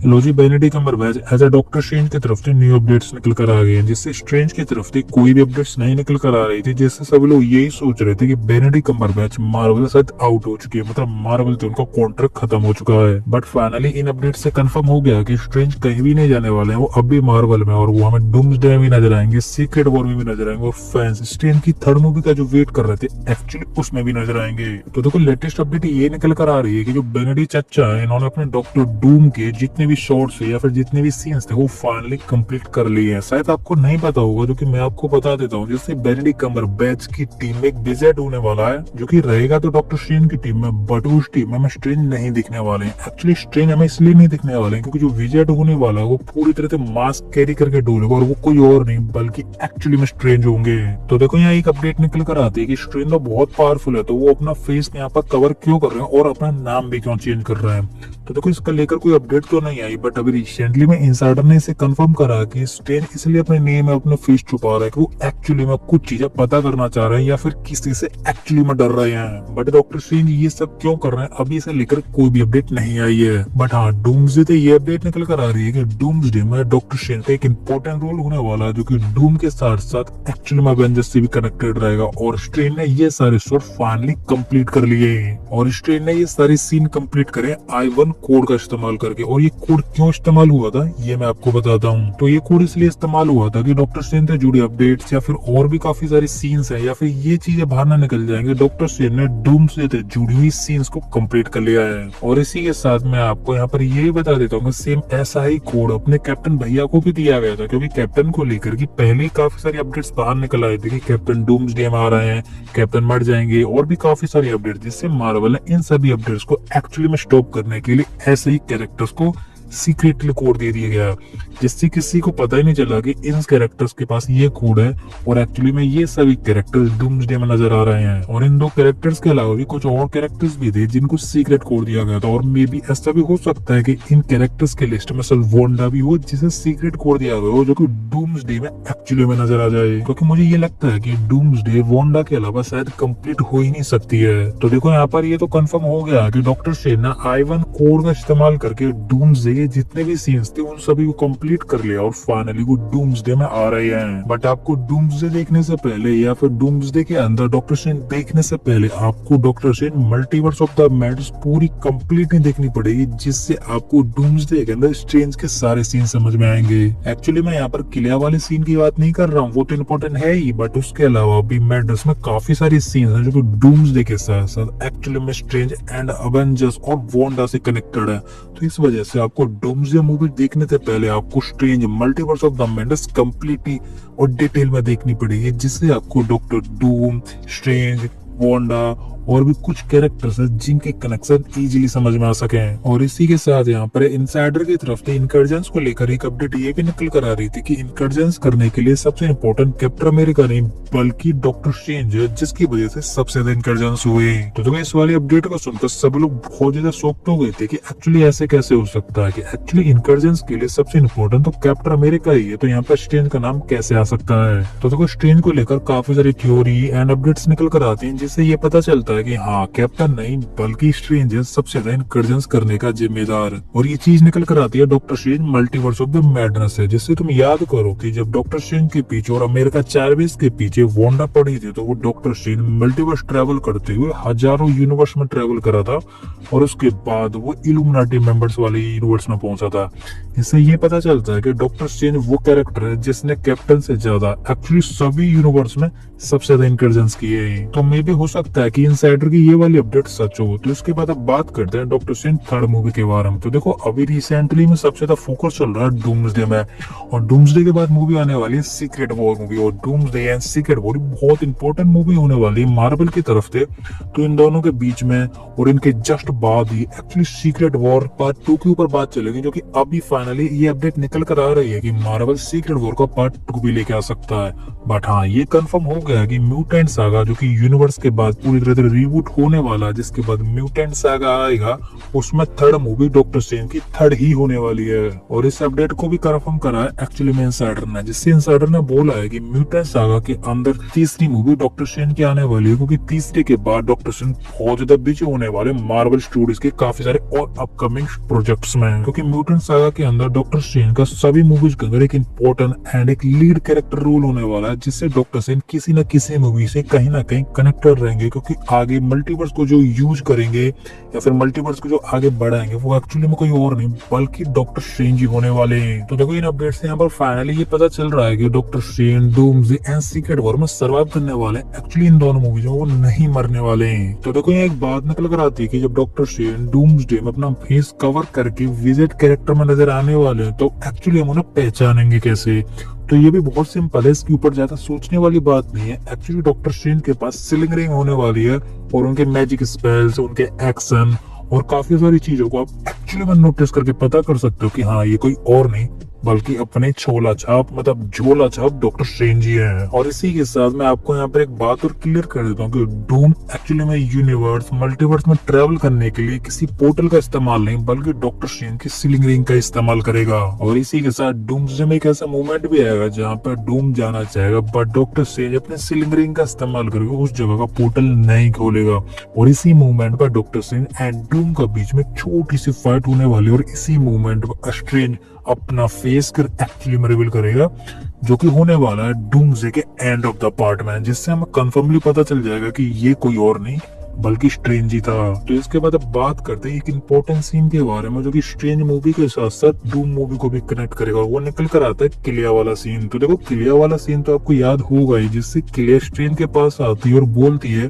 लो जी, Benedict Cumberbatch as a Doctor Strange की तरफ से न्यू अपडेट्स निकल कर आ गए हैं, जिससे स्ट्रेंज की तरफ से कोई भी अपडेट्स नहीं निकल कर आ रही थी, जिससे सभी लोग यही सोच रहे थे कि बेनेडिक्ट कम्बरबैच मार्वल के साथ आउट हो चुकी है, मतलब मार्वल से उनका कॉन्ट्रैक्ट खत्म हो चुका है। बट फाइनली इन अपडेट से कंफर्म हो गया कि स्ट्रेंज कहीं भी नहीं जाने वाले हैं, वो अब भी मार्वल में, और वो हमें डूम्सडे में भी नजर आएंगे, सीक्रेट वॉर में भी नजर आएंगे, और फैंस स्ट्रेंज की थर्ड मूवी का जो वेट कर रहे थे एक्चुअली उसमें भी नजर आएंगे। तो देखो, लेटेस्ट अपडेट ये निकल कर आ रही है कि जो बेनेडिक्ट चचा है, इन्होंने अपने डॉक्टर डूम के जितने भी शॉर्ट्स या फिर जितने भी सीन्स थे वो फाइनली कंप्लीट कर लिए हैं। शायद आपको नहीं पता होगा, जो कि मैं आपको बता देता हूँ। जैसे बेनेडिक्ट कम्बरबैच की टीम में एक विजिट होने वाला है, जो कि रहेगा तो डॉक्टर स्ट्रेंज की टीम में, बट उस टीम में हमें स्ट्रेंज नहीं दिखने वाले हैं। एक्चुअली स्ट्रेंज हमें इसलिए नहीं दिखने वाले हैं क्योंकि जो विजिट होने वाला है वो पूरी तरह से मास्क कैरी करके डोलेगा, और वो कोई और नहीं बल्कि एक्चुअली में स्ट्रेंज होंगे। तो देखो, यहाँ एक अपडेट निकल कर आती है कि स्ट्रेंज तो बहुत पावरफुल है, तो वो अपना फेस यहाँ पर कवर क्यों कर रहे हैं और अपना नाम भी क्यों चेंज कर रहे हैं। तो देखो, इसका लेकर कोई अपडेट तो नहीं आई, बट अभी रिसेंटली में इनसाइडर ने इसे कंफर्म करा कि स्ट्रेंज इसलिए अपने नेम में अपना फेस छुपा रहा है कि वो एक्चुअली में कुछ चीजें पता करना चाह रहे हैं या फिर किसी से एक्चुअली में डर रहे हैं। बट डॉक्टर स्ट्रेंज ये सब क्यों कर रहे हैं अभी इसे लेकर कोई भी अपडेट नहीं आई है। बट हाँ, डूम्सडे से ये अपडेट निकल कर आ रही है कि डूम्सडे में डॉक्टर स्ट्रेंज का एक इंपॉर्टेंट रोल होने वाला है, जो कि डूम के साथ साथ एक्चुअली में एवेंजर्स से भी कनेक्टेड रहेगा। और स्ट्रेंज ने ये सारे शॉट फाइनली कंप्लीट कर लिए, और स्ट्रेंज ने ये सारे सीन कंप्लीट करे I-1 कोड का इस्तेमाल करके। और ये कोड क्यों इस्तेमाल हुआ था ये मैं आपको बताता हूँ। तो ये कोड इसलिए इस्तेमाल हुआ था कि डॉक्टर स्ट्रेंज से जुड़ी अपडेट्स या फिर और भी काफी सारी सीन्स है, या फिर ये चीजें बाहर ना निकल जाएंगे, डॉक्टर स्ट्रेंज ने डूम से जुड़ी हुई सीन्स को कंप्लीट कर लिया है। और इसी के साथ मैं आपको यहाँ पर ये भी बता देता हूँ, सेम ऐसा ही कोड अपने कैप्टन भैया को भी दिया गया था, क्योंकि कैप्टन को लेकर की पहले ही काफी सारी अपडेट्स बाहर निकल आए थे कि कैप्टन डूम्सडे में आ रहे हैं, कैप्टन मर जाएंगे, और भी काफी सारी अपडेट्स, जिससे मार्वल ने इन सभी अपडेट्स को एक्चुअली में स्टॉप करने के लिए ऐसे ही कैरेक्टर्स को सीक्रेटली कोड दे दिया गया, जिससे किसी को पता ही नहीं चला कि इन कैरेक्टर्स के पास ये कोड है, और एक्चुअली में ये सभी कैरेक्टर्स डूम्सडे में नजर आ रहे हैं। और इन दो कैरेक्टर्स के अलावा भी कुछ और कैरेक्टर्स भी थे जिनको सीक्रेट कोड दिया गया था, और मे बी ऐसा भी हो सकता है कि इन कैरेक्टर्स के लिस्ट में सिर्फ वांडा भी हो जिसे सीक्रेट कोड दिया गया हो, जो कि डूम्सडे में एक्चुअली में नजर आ जाए। क्योंकि मुझे ये लगता है कि डूम्सडे वांडा के अलावा शायद कंप्लीट हो ही नहीं सकती है। तो देखो, यहाँ पर ये तो कंफर्म हो गया कि डॉक्टर स्ट्रेंज ने I-1 कोड का इस्तेमाल करके डूम्सडे जितने भी सीन्स थे उन सभी को कंप्लीट कर लिया, और फाइनली वो डूम्सडे में आ रहे हैं। बट आपको डूम्सडे देखने से पहले या फिर डूम्सडे के अंदर डॉक्टर स्ट्रेंज देखने से पहले आपको doctor strange multiverse of the madness पूरी कंप्लीट नहीं देखनी पड़ेगी, जिससे आपको डूम्सडे के अंदर स्ट्रेंज के सारे सीन समझ में आएंगे। एक्चुअली मैं यहाँ पर किला वाले सीन की बात नहीं कर रहा हूँ, वो तो इम्पोर्टेंट है ही, बट उसके अलावा भी मैडनेस में काफी सारी सीन है जो कि डूम्सडे के साथ साथ एक्चुअली में स्ट्रेंज एंड अवेंजर्स और वांडा से कनेक्टेड है। तो इस वजह से आपको डूम्सडे मूवी देखने से पहले आपको strange multiverse of the madness completely और डिटेल में देखनी पड़ेगी, जिससे आपको डॉक्टर डूम, स्ट्रेंज, वांडा और भी कुछ कैरेक्टर्स हैं जिनके कनेक्शन इजीली समझ में आ सके। और इसी के साथ यहाँ पर इनसाइडर की तरफ से इनकर्जन्स को लेकर एक अपडेट ये भी निकल कर आ रही थी कि इनकर्जन्स करने के लिए सबसे इम्पोर्टेंट कैप्टन अमेरिका नहीं बल्कि डॉक्टर स्ट्रेंज है, जिसकी वजह से सबसे ज्यादा इनकर्जन्स हुए। तो देखो, इस वाली अपडेट को सुनकर सब लोग बहुत ज्यादा शॉक्ड हो गए थे कि एक्चुअली ऐसे कैसे हो सकता है कि एक्चुअली इनकर्जन्स के लिए सबसे इम्पोर्टेंट तो कैप्टन अमेरिका ही है, तो यहाँ पर स्ट्रेंज का नाम कैसे आ सकता है। तो देखो, स्ट्रेंज को लेकर काफी सारी थ्योरी एंड अपडेट्स निकल कर आती है, जिससे ये पता चलता है कि हाँ, कैप्टन नहीं बल्कि स्ट्रेंज सबसे ज्यादा इनकर्जन्स करने का जिम्मेदार। और ये चीज निकल कर आती है doctor strange multiverse of the madness है, जिससे तुम याद करो कि जब डॉक्टर स्ट्रेंज के पीछे और अमेरिका चार्वेज के पीछे वांडा पड़ी थी, तो वो डॉक्टर स्ट्रेंज मल्टीवर्स ट्रेवल करते हुए हजारों यूनिवर्स में ट्रेवल करा था, और उसके बाद वो इल्यूमिनाटी मेंबर्स वाले यूनिवर्स में पहुंचा था। इससे ये पता चलता है कि डॉक्टर स्ट्रेंज वो कैरेक्टर है जिसने कैप्टन से ज्यादा एक्चुअली सभी यूनिवर्स में सबसे ज्यादा इनकर्जन्स किए हैं। तो मे भी हो सकता है कि इनसाइडर की ये वाली अपडेट सच हो। तो इसके बाद अब बात करते हैं डॉक्टर स्ट्रेंज थर्ड मूवी के बारे में। तो देखो, अभी रिसेंटली में सबसे ज्यादा फोकस चल रहा है डूम्सडे में, और डूम्सडे के बाद मूवी आने वाली है सीक्रेट वॉर मूवी, और डूम्सडे एंड सीक्रेट वॉर बहुत इंपॉर्टेंट मूवी होने वाली है मार्वल की तरफ से। तो इन दोनों के बीच में और इनके जस्ट बाद ही एक्चुअली सीक्रेट वॉर पार्ट 2 के ऊपर बात चलेगी, जो कि अभी फाइनली ये अपडेट निकल कर आ रही है कि मार्वल सीक्रेट वॉर का पार्ट 2 भी लेके आ सकता है। बट हाँ, ये कंफर्म हो गया कि म्यूटेंट सागा जो कि यूनिवर्स के बाद पूरी तरह से रीबूट होने वाला, जिसके बाद म्यूटेंट सागा आएगा, उसमें थर्ड मूवी डॉक्टर स्ट्रेंज की थर्ड ही होने वाली है। और इस अपडेट को भी कंफर्म करा है एक्चुअली में इनसाइडर ने, जिससे इनसाइडर ने बोला है कि म्यूटेंट सागा के अंदर तीसरी मूवी डॉक्टर स्ट्रेंज की आने वाली है, क्योंकि तीसरे के बाद डॉक्टर स्ट्रेंज बहुत ज्यादा बिजी होने वाले मार्वल स्टूडियोज के काफी सारे और अपकमिंग प्रोजेक्ट्स में, क्योंकि म्यूटेंट सागा के अंदर डॉक्टर स्ट्रेंज का सभी मूवीज के अंदर एक इंपॉर्टेंट एंड एक लीड कैरेक्टर रोल होने वाला है, जिससे डॉक्टर स्ट्रेंज किसी न किसी मूवी से कहीं ना कहीं कनेक्टेड रहेंगे, क्योंकि आगे मल्टीवर्स को जो यूज करेंगे या फिर मल्टीवर्स को जो आगे बढ़ाएंगे वो एक्चुअली में कोई और नहीं बल्कि डॉक्टर स्ट्रेंज ही होने वाले हैं। तो देखो इन अपडेट से यहाँ पर फाइनली ये पता चल रहा है कि doctor strange, doomsday and secret war में सर्वाइव करने वाले हैं। एक्चुअली इन दोनों मूवीज में वो नहीं मरने वाले हैं। तो देखो ये एक बात निकल कर आती है कि जब डॉक्टर स्ट्रेंज डूम्सडे में अपना फेस कवर करके विजिट कैरेक्टर में नजर आने वाले हैं, तो एक्चुअली हम उन्हें पहचानेंगे कैसे? तो ये भी बहुत सिंपल है, इसके ऊपर ज्यादा सोचने वाली बात नहीं है। एक्चुअली डॉक्टर स्ट्रेंज के पास सिलिंग रिंग होने वाली है और उनके मैजिक स्पेल्स, उनके एक्शन और काफी सारी चीजों को आप एक्चुअली में नोटिस करके पता कर सकते हो कि हाँ ये कोई और नहीं बल्कि अपने छोला छाप मतलब झोला छाप डॉक्टर स्ट्रेंज ही है। और इसी के साथ मैं आपको यहाँ पर एक बात और क्लियर कर देता हूँ कि डूम एक्चुअली में यूनिवर्स मल्टीवर्स में ट्रेवल करने के लिए किसी पोर्टल का इस्तेमाल नहीं बल्कि डॉक्टर स्ट्रेंज की सिलिंग रिंग का इस्तेमाल करेगा। और इसी के साथ डूम्सडे में एक ऐसा मूवमेंट भी आएगा जहाँ पर डूम जाना चाहेगा बट डॉक्टर स्ट्रेंज अपने सिलिंग रिंग का इस्तेमाल करके उस जगह का पोर्टल नहीं खोलेगा। और इसी मूवमेंट पर डॉक्टर स्ट्रेंज एंड डूम का बीच में छोटी सी फाइट होने वाली है और इसी मूवमेंट पर स्ट्रेंज अपना फेस कर एक्चुअली में रिवील करेगा, जो कि होने वाला है डूम्सडे के एंड ऑफ द पार्ट में, जिससे हमें कंफर्मली पता चल जाएगा कि ये कोई और नहीं बल्कि स्ट्रेंज ही था। तो इसके बाद अब बात करते हैं एक इम्पोर्टेंट सीन के बारे में, जो कि स्ट्रेंज मूवी के साथ साथ डूम मूवी को भी कनेक्ट करेगा, और वो निकल कर आता है किलिया वाला सीन। तो देखो किलिया वाला सीन तो आपको याद होगा ही, जिससे किलिया स्ट्रेंज के पास आती है और बोलती है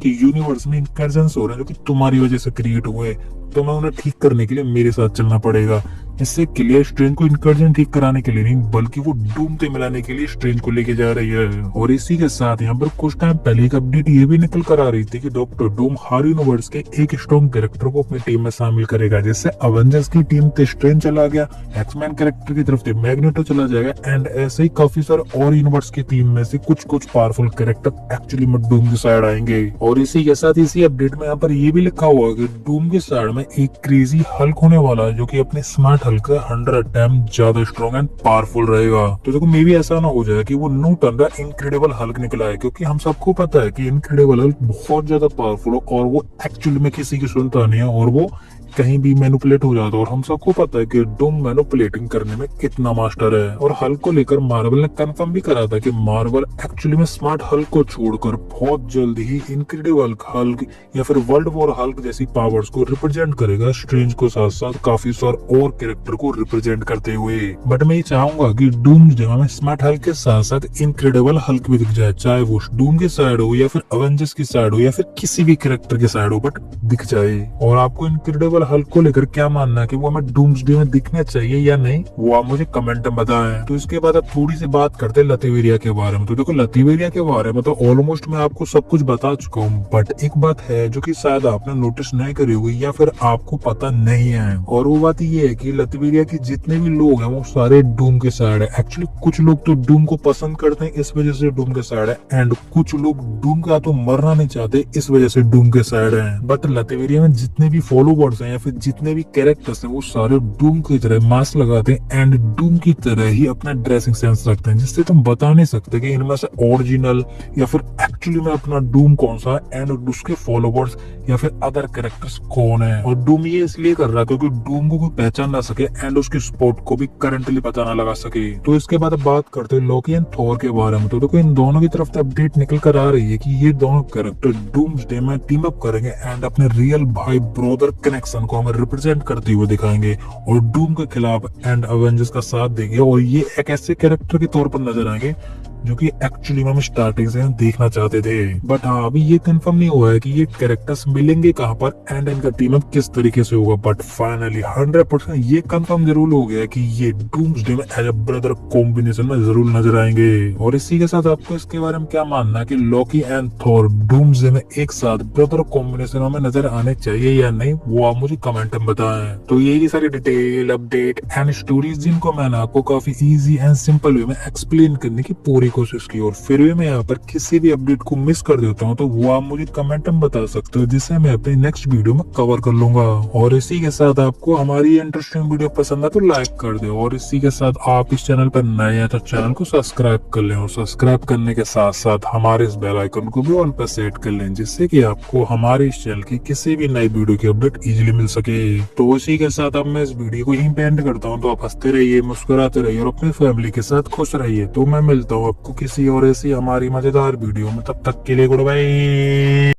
कि यूनिवर्स में इंकर्जन्स हो रहे हैं जो कि तुम्हारी वजह से क्रिएट हुए, तो मैं उन्हें ठीक करने के लिए मेरे साथ चलना पड़ेगा। इससे क्लियर स्ट्रेंज को इंकर्जन ठीक कराने के लिए नहीं बल्कि वो डूम से मिलाने के लिए स्ट्रेंज को लेके जा रही है। और इसी के साथ यहाँ पर कुछ टाइम पहले एक अपडेट ये भी निकल कर आ रही थी कि डॉक्टर डूम हर यूनिवर्स के एक स्ट्रॉन्ग कैरेक्टर को अपनी टीम में शामिल करेगा। जैसे अवेंजर्स की टीम से स्ट्रेंज चला गया, एक्समैन कैरेक्टर की तरफ से मैग्नेटो चला जाएगा, एंड ऐसे ही काफी सारे और यूनिवर्स की टीम में से कुछ पावरफुल कैरेक्टर एक्चुअली में डूम की साइड आएंगे। और इसी के साथ इसी अपडेट में यहाँ पर ये भी लिखा हुआ है कि डूम की साइड में एक क्रेजी हल्क होने वाला है, जो कि अपने स्मार्ट हल्क 100 टाइम ज्यादा स्ट्रॉन्ग एंड पावरफुल रहेगा। तो देखो मे भी ऐसा ना हो जाए कि वो न्यू टर्न का इनक्रेडिबल हल्क निकला है, क्योंकि हम सबको पता है कि इनक्रेडिबल हल्क बहुत ज्यादा पावरफुल है और वो एक्चुअली में किसी की सुनता नहीं है और वो कहीं भी मैनिपुलेट हो जाता है। और हम सबको पता है कि डूम मैनिपुलेटिंग करने में कितना मास्टर है। और हल्क को लेकर मार्वल ने कंफर्म भी करा था कि मार्वल एक्चुअली में स्मार्ट हल्क को छोड़कर बहुत जल्द ही इनक्रेडिबल हल्क या फिर वर्ल्ड वॉर हल्क जैसी पावर्स को रिप्रेजेंट करेगा, स्ट्रेंज को साथ साथ काफी सारे और कैरेक्टर को रिप्रेजेंट करते हुए। बट मैं ये चाहूंगा कि डूम जगह में स्मार्ट हल्क के साथ साथ इनक्रेडिबल हल्क भी दिख जाए, चाहे वो डूम की साइड हो या फिर अवेंजर्स की साइड हो या फिर किसी भी कैरेक्टर की साइड हो, बट दिख जाए। और आपको इनक्रेडिबल हल्क को लेकर क्या मानना है कि वो हमें डूम्सडे में दिखना चाहिए या नहीं, वो आप मुझे कमेंट में बताएं। तो इसके बाद अब थोड़ी सी बात करते हैं लतिवेरिया के बारे में। तो देखो लतिवेरिया के बारे में तो ऑलमोस्ट मैं आपको सब कुछ बता चुका हूँ, बट एक बात है जो कि शायद आपने नोटिस नहीं करी हुई या फिर आपको पता नहीं है, और वो बात ये है कि लतिवेरिया के जितने भी लोग हैं वो सारे डूम के साइड है। एक्चुअली कुछ लोग तो डूम को पसंद करते हैं इस वजह से डूम के साइड है, एंड कुछ लोग डूम का तो मरना नहीं चाहते इस वजह से डूम के साइड है। बट लतिवेरिया में जितने भी फॉलोवर्स हैं या फिर जितने भी कैरेक्टर्स हैं वो सारे डूम की तरह मास्क लगाते हैं एंड डूम की तरह ही अपना ड्रेसिंग सेंस रखते हैं, जिससे तुम बता नहीं सकते कि इनमें से ओरिजिनल या फिर एक्चुअली में अपना डूम कौन सा है एंड उसके फॉलोवर्स या फिर अदर कैरेक्टर्स कौन है। और डूम ये इसलिए कर रहा है क्योंकि डूम को कोई पहचान ना सके एंड उसकी स्पॉट को भी करंटली पता ना लगा सके। तो इसके बाद बात करते हैं लोकी एंड थॉर के बारे में। तो देखो इन दोनों की तरफ से अपडेट निकल कर आ रही है कि ये दोनों कैरेक्टर डूम्सडे में टीम अप करेंगे एंड अपने रियल भाई ब्रदर कनेक्शन को हमें रिप्रेजेंट करते हुए दिखाएंगे और डूम के खिलाफ एंड अवेंजर्स का साथ देंगे। और ये एक ऐसे कैरेक्टर के तौर पर नजर आएंगे जो कि एक्चुअली में हम स्टार्टिंग से देखना चाहते थे। बट हाँ अभी ये कंफर्म नहीं हुआ है कि ये कैरेक्टर्स मिलेंगे कहाँ पर एंड इनका टीम अप किस तरीके से होगा, बट फाइनली 100% ये कंफर्म जरूर हो गया कि ये डूम्सडे में एज अ ब्रदर कॉम्बिनेशन में जरूर नजर आएंगे। और इसी के साथ आपको इसके बारे में क्या मानना है कि लोकी एंड थॉर डूम्सडे में एक साथ ब्रदर कॉम्बिनेशन में नजर आने चाहिए या नहीं, वो आप मुझे कमेंट में बताएं। तो यही सारी डिटेल अपडेट एंड स्टोरीज जिनको मैंने आपको काफी इजी एंड सिंपल वे में एक्सप्लेन करने की पूरी पूरी कोशिश की और फिर भी मैं यहाँ पर किसी भी अपडेट को मिस कर देता हूँ तो वो आप मुझे कमेंट में बता सकते हो, जिसे मैं अपनी नेक्स्ट वीडियो में कवर कर लूंगा। और इसी के साथ आपको हमारी इंटरेस्टिंग वीडियो पसंद है तो लाइक कर दे, और इसी के साथ आप इस चैनल पर नए हैं तो चैनल को सब्सक्राइब कर लें, और सब्सक्राइब करने के साथ साथ हमारे इस बेल आइकन को भी ऑन पर सेट कर लें, जिससे कि आपको हमारे इस चैनल की किसी भी नई वीडियो की अपडेट इजीली मिल सके। तो इसी के साथ अब मैं इस वीडियो को यहीं पे एंड करता हूँ। तो आप हंसते रहिए, मुस्कुराते रहिए और अपनी फैमिली के साथ खुश रहिए। तो मैं मिलता हूँ आपको किसी और ऐसी हमारी मजेदार वीडियो में, तब तक के लिए गुड बाय।